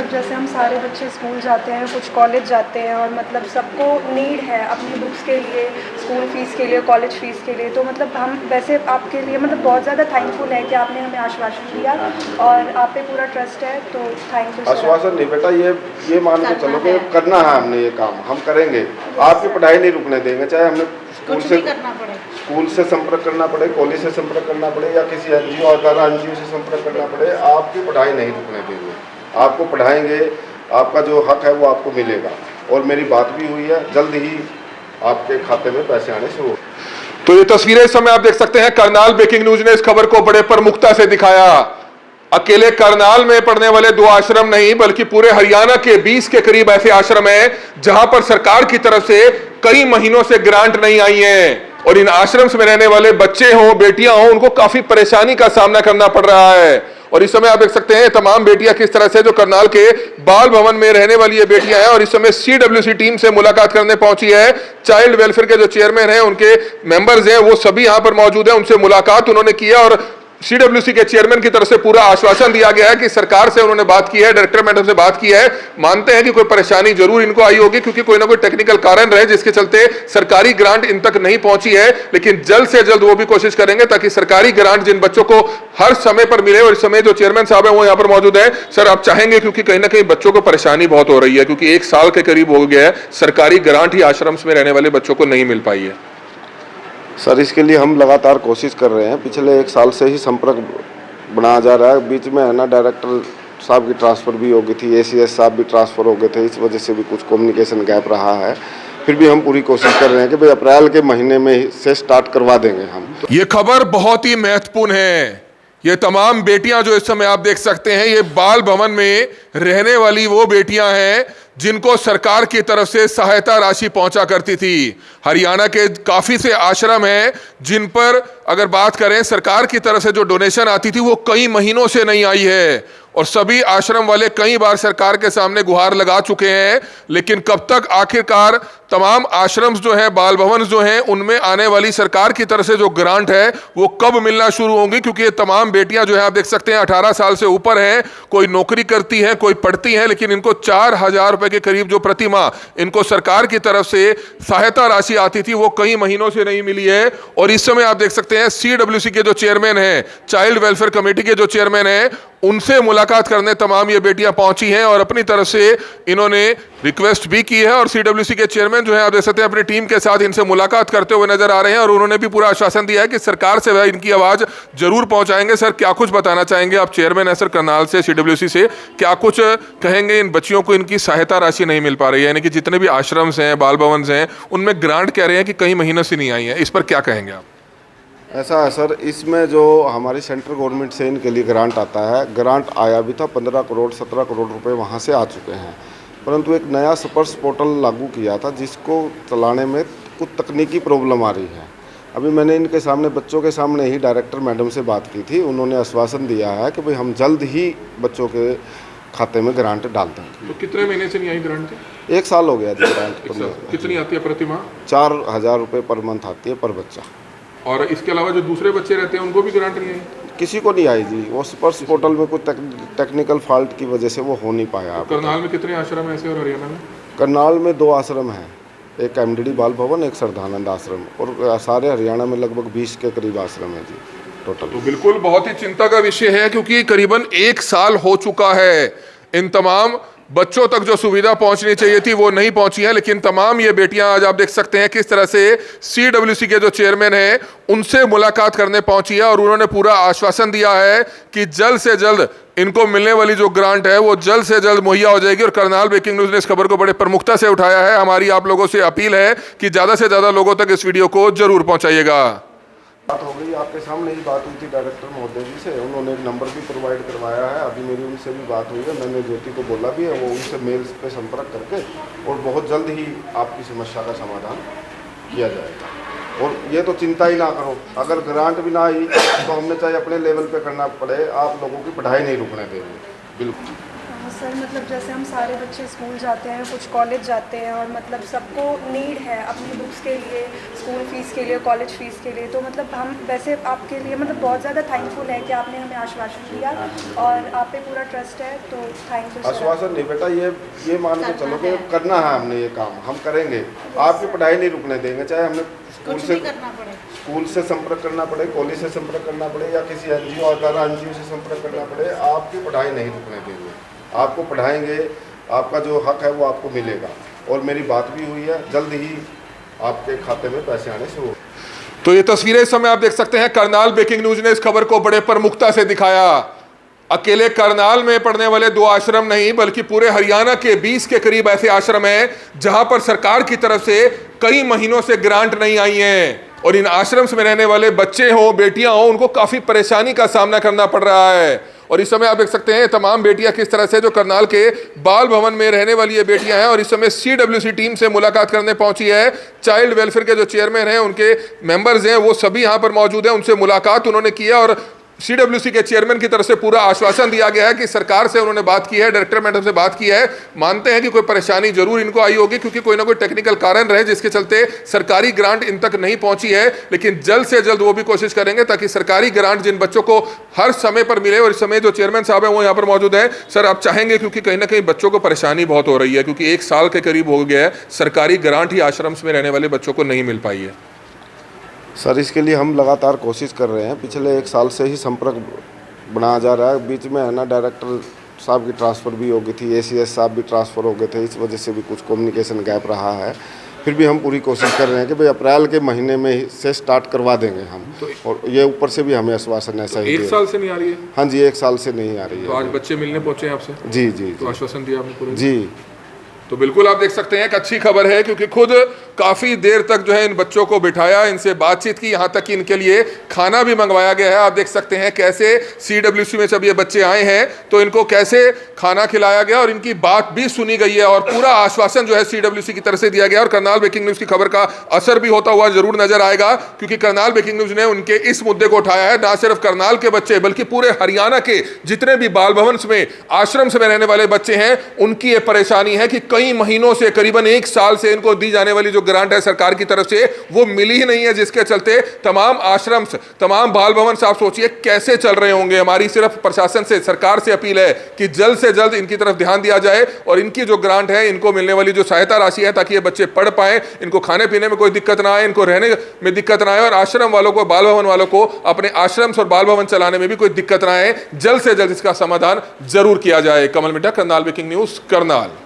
तक जैसे हम सारे बच्चे स्कूल जाते हैं, कुछ कॉलेज जाते हैं और मतलब सबको नीड है अपनी बुक्स के लिए, स्कूल फ़ीस के लिए, कॉलेज फ़ीस के लिए। तो मतलब हम वैसे आपके लिए मतलब बहुत ज़्यादा थैंकफुल है कि आपने हमें आश्वासन दिया और आप पे पूरा ट्रस्ट है, तो थैंक यू सर। आश्वासन नहीं बेटा, ये मान के चलो कि करना है हमने, ये काम हम करेंगे। आपकी पढ़ाई नहीं रुकने देंगे, चाहे हमें स्कूल से संपर्क करना पड़े, कॉलेज से संपर्क करना पड़े या किसी एनजीओ अदर एनजीओ से संपर्क करना पड़े, आपकी पढ़ाई नहीं रुकने देंगे। आपको पढ़ाएंगे, आपका जो हक है वो आपको मिलेगा। और मेरी बात भी हुई है, जल्द ही आपके खाते में पैसे आने शुरू। तो ये तस्वीरें इस समय आप देख सकते हैं, करनाल ब्रेकिंग न्यूज ने इस खबर को बड़े प्रमुखता से दिखाया। अकेले करनाल में पढ़ने वाले 2 आश्रम नहीं, बल्कि पूरे हरियाणा के 20 के करीब ऐसे आश्रम हैं जहां पर सरकार की तरफ से कई महीनों से ग्रांट नहीं आई है। और इन आश्रम में रहने वाले बच्चे हों, बेटियां हों, उनको काफी परेशानी का सामना करना पड़ रहा है। और इस समय आप देख सकते हैं तमाम बेटियां किस तरह से, जो करनाल के बाल भवन में रहने वाली ये बेटियां हैं, और इस समय सीडब्ल्यूसी टीम से मुलाकात करने पहुंची है। चाइल्ड वेलफेयर के जो चेयरमैन हैं, उनके मेंबर्स हैं, वो सभी यहां पर मौजूद हैं। उनसे मुलाकात उन्होंने की है और सीडब्ल्यूसी के चेयरमैन की तरफ से पूरा आश्वासन दिया गया है कि सरकार से उन्होंने बात की है, डायरेक्टर मैडम से बात की है। मानते हैं कि कोई परेशानी जरूर इनको आई होगी, क्योंकि कोई ना कोई टेक्निकल कारण रहे जिसके चलते सरकारी ग्रांट इन तक नहीं पहुंची है। लेकिन जल्द से जल्द वो भी कोशिश करेंगे ताकि सरकारी ग्रांट जिन बच्चों को हर समय पर मिले। और इस समय जो चेयरमैन साहब है वो यहाँ पर मौजूद है। सर, आप चाहेंगे, क्योंकि कहीं ना कहीं बच्चों को परेशानी बहुत हो रही है, क्योंकि 1 साल के करीब हो गया है सरकारी ग्रांट ही आश्रम में रहने वाले बच्चों को नहीं मिल पाई है। सर, इसके लिए हम लगातार कोशिश कर रहे हैं। पिछले 1 साल से ही संपर्क बनाया जा रहा है। बीच में है ना, डायरेक्टर साहब की ट्रांसफ़र भी हो गई थी, एसीएस साहब भी ट्रांसफ़र हो गए थे, इस वजह से भी कुछ कम्युनिकेशन गैप रहा है। फिर भी हम पूरी कोशिश कर रहे हैं कि भाई अप्रैल के महीने में से स्टार्ट करवा देंगे हम। ये खबर बहुत ही महत्वपूर्ण है। ये तमाम बेटियां जो इस समय आप देख सकते हैं, ये बाल भवन में रहने वाली वो बेटियां हैं जिनको सरकार की तरफ से सहायता राशि पहुंचा करती थी। हरियाणा के काफी से आश्रम हैं जिन पर अगर बात करें, सरकार की तरफ से जो डोनेशन आती थी वो कई महीनों से नहीं आई है। और सभी आश्रम वाले कई बार सरकार के सामने गुहार लगा चुके हैं, लेकिन कब तक आखिरकार तमाम आश्रम जो हैं, बाल भवन जो हैं, उनमें आने वाली सरकार की तरफ से जो ग्रांट है वो कब मिलना शुरू होंगी। क्योंकि ये तमाम बेटियां जो है आप देख सकते हैं 18 साल से ऊपर हैं, कोई नौकरी करती हैं, कोई पढ़ती हैं, लेकिन इनको 4000 रुपए के करीब जो प्रति माह इनको सरकार की तरफ से सहायता राशि आती थी वो कई महीनों से नहीं मिली है। और इस समय आप देख सकते हैं सीडब्ल्यूसी के जो चेयरमैन हैं, चाइल्ड वेलफेयर कमेटी के जो चेयरमैन हैं, उनसे मुलाकात करने तमाम ये बेटियां पहुंची हैं और अपनी तरफ से इन्होंने रिक्वेस्ट भी की है। और सीडब्ल्यूसी के चेयरमैन जो है आप देख सकते हैं अपनी टीम के साथ इनसे मुलाकात करते हुए नजर आ रहे हैं और उन्होंने भी पूरा आश्वासन दिया है कि सरकार से वह इनकी आवाज जरूर पहुंचाएंगे। सर, क्या कुछ बताना चाहेंगे? आप चेयरमैन है सर करनाल से, सीडब्ल्यूसी से, क्या कुछ कहेंगे? इन बच्चियों को इनकी सहायता राशि नहीं मिल पा रही है, यानी कि जितने भी आश्रम्स हैं, बाल भवन हैं, उनमें ग्रांट कह रहे हैं कि कई महीनों से नहीं आई है, इस पर क्या कहेंगे आप? ऐसा है सर, इसमें जो हमारी सेंट्रल गवर्नमेंट से इनके लिए ग्रांट आता है, ग्रांट आया भी था 15 करोड़ 17 करोड़ रुपए वहाँ से आ चुके हैं। परंतु एक नया स्पर्श पोर्टल लागू किया था जिसको चलाने में कुछ तकनीकी प्रॉब्लम आ रही है। अभी मैंने इनके सामने, बच्चों के सामने ही डायरेक्टर मैडम से बात की थी। उन्होंने आश्वासन दिया है कि भाई हम जल्द ही बच्चों के खाते में ग्रांट डाल देंगे। तो कितने महीने से नहीं आई ग्रांट? 1 साल हो गया जी ग्रांट। कितनी आती है प्रति माह? 4000 रुपये पर मंथ आती है पर बच्चा। और इसके अलावा जो दूसरे बच्चे रहते हैं उनको भी ग्रांट नहीं आई? किसी को नहीं आई जी, वो स्पर्श पोर्टल में कुछ टेक्निकल फॉल्ट की वजह से वो हो नहीं पाया। करनाल में कितने आश्रम ऐसे और हरियाणा में? करनाल में 2 आश्रम हैं, एक एमडीडी बाल भवन, एक श्रद्धानंद आश्रम, और सारे हरियाणा में लगभग 20 के करीब आश्रम है जी टोटल। तो बिल्कुल बहुत ही चिंता का विषय है, क्योंकि करीबन 1 साल हो चुका है। इन तमाम बच्चों तक जो सुविधा पहुंचनी चाहिए थी वो नहीं पहुंची है। लेकिन तमाम ये बेटियां आज आप देख सकते हैं किस तरह से सीडब्ल्यूसी के जो चेयरमैन हैं उनसे मुलाकात करने पहुंची है और उन्होंने पूरा आश्वासन दिया है कि जल्द से जल्द इनको मिलने वाली जो ग्रांट है वो जल्द से जल्द मुहैया हो जाएगी। और करनाल ब्रेकिंग न्यूज ने इस खबर को बड़े प्रमुखता से उठाया है। हमारी आप लोगों से अपील है कि ज्यादा से ज्यादा लोगों तक इस वीडियो को जरूर पहुंचाइएगा। बात हो गई, आपके सामने ही बात हुई थी डायरेक्टर महोदय जी से, उन्होंने एक नंबर भी प्रोवाइड करवाया है। अभी मेरी उनसे भी बात हुई है, मैंने ज्योति को बोला भी है, वो उनसे मेल पे संपर्क करके और बहुत जल्द ही आपकी समस्या का समाधान किया जाएगा। और ये तो चिंता ही ना करो, अगर ग्रांट भी ना आई तो हमने चाहे अपने लेवल पे करना पड़े, आप लोगों की पढ़ाई नहीं रुकने देंगे। बिल्कुल सर मतलब जैसे हम सारे बच्चे स्कूल जाते हैं, कुछ कॉलेज जाते हैं और मतलब सबको नीड है अपनी बुक्स के लिए, स्कूल फ़ीस के लिए, कॉलेज फ़ीस के लिए। तो मतलब हम वैसे आपके लिए मतलब बहुत ज़्यादा थैंकफुल है कि आपने हमें आश्वासन दिया और आप पे पूरा ट्रस्ट है, तो थैंक यू सर। आश्वासन नहीं बेटा, ये मान के चलो कि करना है हमने, ये काम हम करेंगे। आपकी पढ़ाई नहीं रुकने देंगे, चाहे हमें स्कूल से संपर्क करना पड़े, कॉलेज से संपर्क करना पड़े या किसी एनजीओ और एनजीओ से संपर्क करना पड़े, आपकी पढ़ाई नहीं रुकने देंगे। आपको पढ़ाएंगे, आपका जो हक है वो आपको मिलेगा। और मेरी बात भी हुई है, जल्द ही आपके खाते में पैसे आने शुरू। तो ये तस्वीरें इस समय आप देख सकते हैं। करनाल ब्रेकिंग न्यूज ने इस खबर को बड़े प्रमुखता से दिखाया। अकेले करनाल में पढ़ने वाले 2 आश्रम नहीं, बल्कि पूरे हरियाणा के 20 के करीब ऐसे आश्रम हैं जहां पर सरकार की तरफ से कई महीनों से ग्रांट नहीं आई है और इन आश्रम्स में रहने वाले बच्चे हों, बेटियां हों, उनको काफी परेशानी का सामना करना पड़ रहा है। और इस समय आप देख सकते हैं तमाम बेटियां किस तरह से जो करनाल के बाल भवन में रहने वाली ये बेटियां हैं और इस समय CWC टीम से मुलाकात करने पहुंची है। चाइल्ड वेलफेयर के जो चेयरमैन हैं, उनके मेंबर्स हैं, वो सभी यहां पर मौजूद हैं। उनसे मुलाकात उन्होंने की है और CWC के चेयरमैन की तरफ से पूरा आश्वासन दिया गया है कि सरकार से उन्होंने बात की है, डायरेक्टर मैडम से बात की है। मानते हैं कि कोई परेशानी जरूर इनको आई होगी, क्योंकि कोई ना कोई टेक्निकल कारण रहे जिसके चलते सरकारी ग्रांट इन तक नहीं पहुंची है। लेकिन जल्द से जल्द वो भी कोशिश करेंगे ताकि सरकारी ग्रांट जिन बच्चों को हर समय पर मिले। और इस समय जो चेयरमैन साहब हैं वो यहाँ पर मौजूद है। सर, आप चाहेंगे, क्योंकि कहीं ना कहीं बच्चों को परेशानी बहुत हो रही है, क्योंकि 1 साल के करीब हो गया है सरकारी ग्रांट ही आश्रम्स में रहने वाले बच्चों को नहीं मिल पाई है। सर, इसके लिए हम लगातार कोशिश कर रहे हैं। पिछले 1 साल से ही संपर्क बनाया जा रहा है। बीच में है ना, डायरेक्टर साहब की ट्रांसफ़र भी हो गई थी, ACS साहब भी ट्रांसफ़र हो गए थे, इस वजह से भी कुछ कम्युनिकेशन गैप रहा है। फिर भी हम पूरी कोशिश कर रहे हैं कि भाई अप्रैल के महीने में से स्टार्ट करवा देंगे हम। और ये ऊपर से भी हमें आश्वासन ऐसा ही 1 साल से नहीं आ रही है? हाँ जी, 1 साल से नहीं आ रही है। तो आज बच्चे मिलने पहुंचे हैं आपसे? जी जी, तो आश्वासन दिया आपने पूरे? जी। तो बिल्कुल आप देख सकते हैं एक अच्छी खबर है, क्योंकि खुद काफ़ी देर तक जो है इन बच्चों को बिठाया, इनसे बातचीत की, यहाँ तक कि इनके लिए खाना भी मंगवाया गया है। आप देख सकते हैं कैसे CWC में जब ये बच्चे आए हैं तो इनको कैसे खाना खिलाया गया और इनकी बात भी सुनी गई है और पूरा आश्वासन जो है CWC की तरफ से दिया गया। और करनाल ब्रेकिंग न्यूज़ की खबर का असर भी होता हुआ जरूर नजर आएगा, क्योंकि करनाल ब्रेकिंग न्यूज़ ने उनके इस मुद्दे को उठाया है। ना सिर्फ करनाल के बच्चे बल्कि पूरे हरियाणा के जितने भी बाल भवन में, आश्रम में रहने वाले बच्चे हैं, उनकी ये परेशानी है कि कई महीनों से, करीबन 1 साल से इनको दी जाने वाली जो ग्रांट है सरकार की तरफ से, वो मिली ही नहीं है, जिसके चलते तमाम आश्रम, तमाम बाल भवन साहब सोचिए कैसे चल रहे होंगे। हमारी सिर्फ प्रशासन से, सरकार से अपील है कि जल्द से जल्द इनकी तरफ ध्यान दिया जाए और इनकी जो ग्रांट है, इनको मिलने वाली जो सहायता राशि है, ताकि ये बच्चे पढ़ पाए, इनको खाने पीने में कोई दिक्कत ना आए, इनको रहने में दिक्कत ना आए और आश्रम वालों को, बाल भवन वालों को अपने आश्रम और बाल भवन चलाने में भी कोई दिक्कत ना आए। जल्द से जल्द इसका समाधान जरूर किया जाए। कमल मिट्टा, करनाल ब्रेकिंग न्यूज, करनाल।